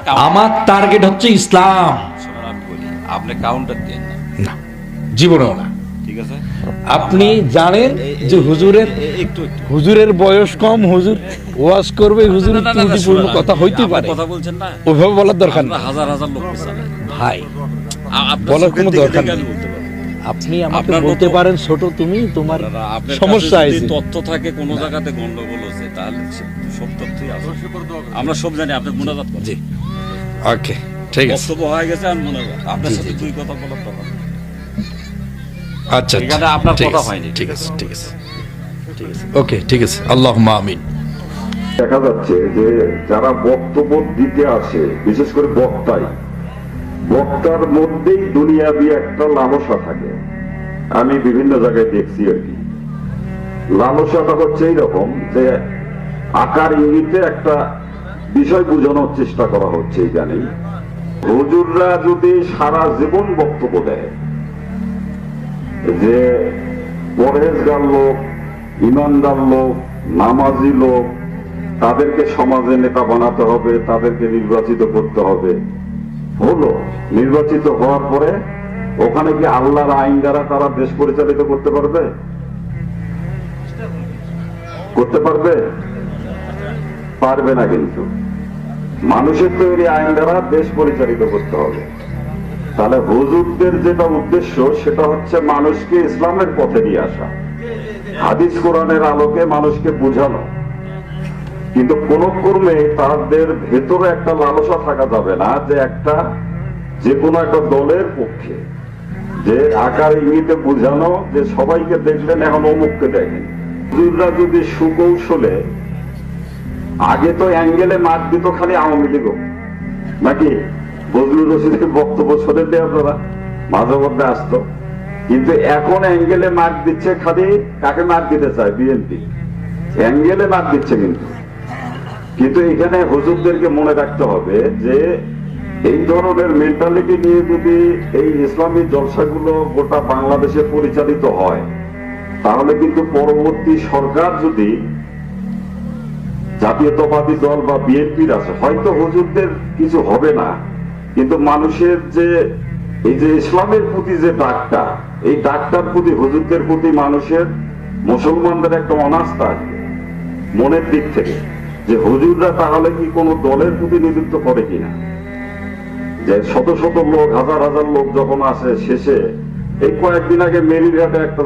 আমার টার্গেট হচ্ছে ইসলাম। আপনি কাউন্টার দেন না, জীবনেও না। ঠিক আছে, আপনি জানেন যে হুজুরের বয়স কম, হুজুর ওয়াজ করবে, হুজুরের ত্রুটিপূর্ণ কথা হইতে পারে, কথা বলছেন না, ওইভাবে বলার দরকার নেই হাজার হাজার লোক পেছনে ভাই, আপনার বলার কোনো চোখের দিকে দরকার দেখে নেই। আমি বলতে পারবো। আপনি আমাকে আপনার বলতে মতো- পারেন ছোট, তুমি তোমার আপনার সমস্যা কাছে যদি আছে। তথ্য থাকে কোনো জায়গাতে গন্ডগোল হচ্ছে, তাহলে সব তথ্যই আছে, আমরা সব জানি। আপনি মুনাজাত করেন, জি, ওকে, ঠিক আছে, বক্তব্য হয়ে গেছে, আর মুনাজাত আপনার জি, সাথে জি, দুই কথা বলার দরকার নেই। আচ্ছা, এখানে আপনার ঠিক কথা আছে, হয়নি। ঠিক আছে, ঠিক আছে, ঠিক আছে, ওকে, ঠিক আছে, আল্লাহুম্মা আমিন। দেখা যাচ্ছে যে যারা বক্তব্য দিতে আসে, বিশেষ করে বক্তার মধ্যেই দুনিয়াবি একটা লালসা থাকে। আমি বিভিন্ন জায়গায় দেখছি আর কি। লালসাটা হচ্ছে এইরকম যে আকার ইঙ্গিতে একটা বিষয় বোঝানোর চেষ্টা করা হচ্ছে। এখানে হুজুররা যদি সারা জীবন বক্তব্য দেয় যে পরহেজগার লোক, ইমানদার লোক, নামাজি লোক, তাদেরকে সমাজে নেতা বানাতে হবে, তাদেরকে নির্বাচিত করতে হবে, হলো নির্বাচিত হওয়ার পরে ওখানে কি আল্লাহর আইন দ্বারা তারা দেশ পরিচালিত করতে পারবে? করতে পারবে? পারবে না। কিন্তু মানুষের তৈরি আইন দ্বারা দেশ পরিচালিত করতে হবে। তাহলে হুজুরদের যেটা উদ্দেশ্য সেটা হচ্ছে মানুষকে ইসলামের পথে নিয়ে আসা, হাদিস কোরআনের আলোকে মানুষকে বোঝানো। কিন্তু কোন কর্মে তাদের ভেতরে একটা লালসা থাকা যাবে না যে কোনো একটা দলের পক্ষে, যে আকার ইঙ্গিতে বোঝানো যে সবাইকে দেখলেন এখন অমুককে দেখেন। হুজুররা যদি সুকৌশলে, আগে তো অ্যাঙ্গেলে মার দিত খালি আওয়ামী লীগ, নাকি বজলুর রশিদের বক্তব্য শোনেন আপনারা, মাঝে মধ্যে আসতো, কিন্তু এখন অ্যাঙ্গেলে মার দিচ্ছে খালি কাকে মার দিতে চায়? বিএনপি অ্যাঙ্গেলে মার দিচ্ছে। কিন্তু এখানে হুজুরদেরকে মনে রাখতে হবে যে এই ধরনের মেন্টালিটি নিয়ে যদি এই ইসলামী জলসাগুলো গোটা বাংলাদেশে পরিচালিত হয়, তাহলে কিন্তু পরবর্তী সরকার যদি জাতীয়তাবাদী দল বা বিএনপির আছে, হয়তো হুজুরদের কিছু হবে না, কিন্তু মানুষের যে এই যে ইসলামের প্রতি যে ডাকটা, এই ডাকটার প্রতি, হুজুরদের প্রতি মানুষের, মুসলমানদের একটা অনাস্থা আসবে মনের দিক থেকে, যে হুজুররা তাহলে কি কোনো দলের প্রতিনিধিত্ব করে কিনা। যে শত শত লোক, হাজার হাজার লোক যখন আসে, শেষে এই কয়েকদিন আগে মেরিঘাটে একটা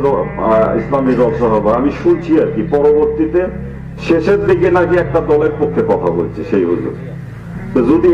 ইসলামী জলসা হবে, আমি শুনছি আর কি, পরবর্তীতে শেষের দিকে নাকি একটা দলের পক্ষে কথা বলছে সেই হুজুর। তো যদি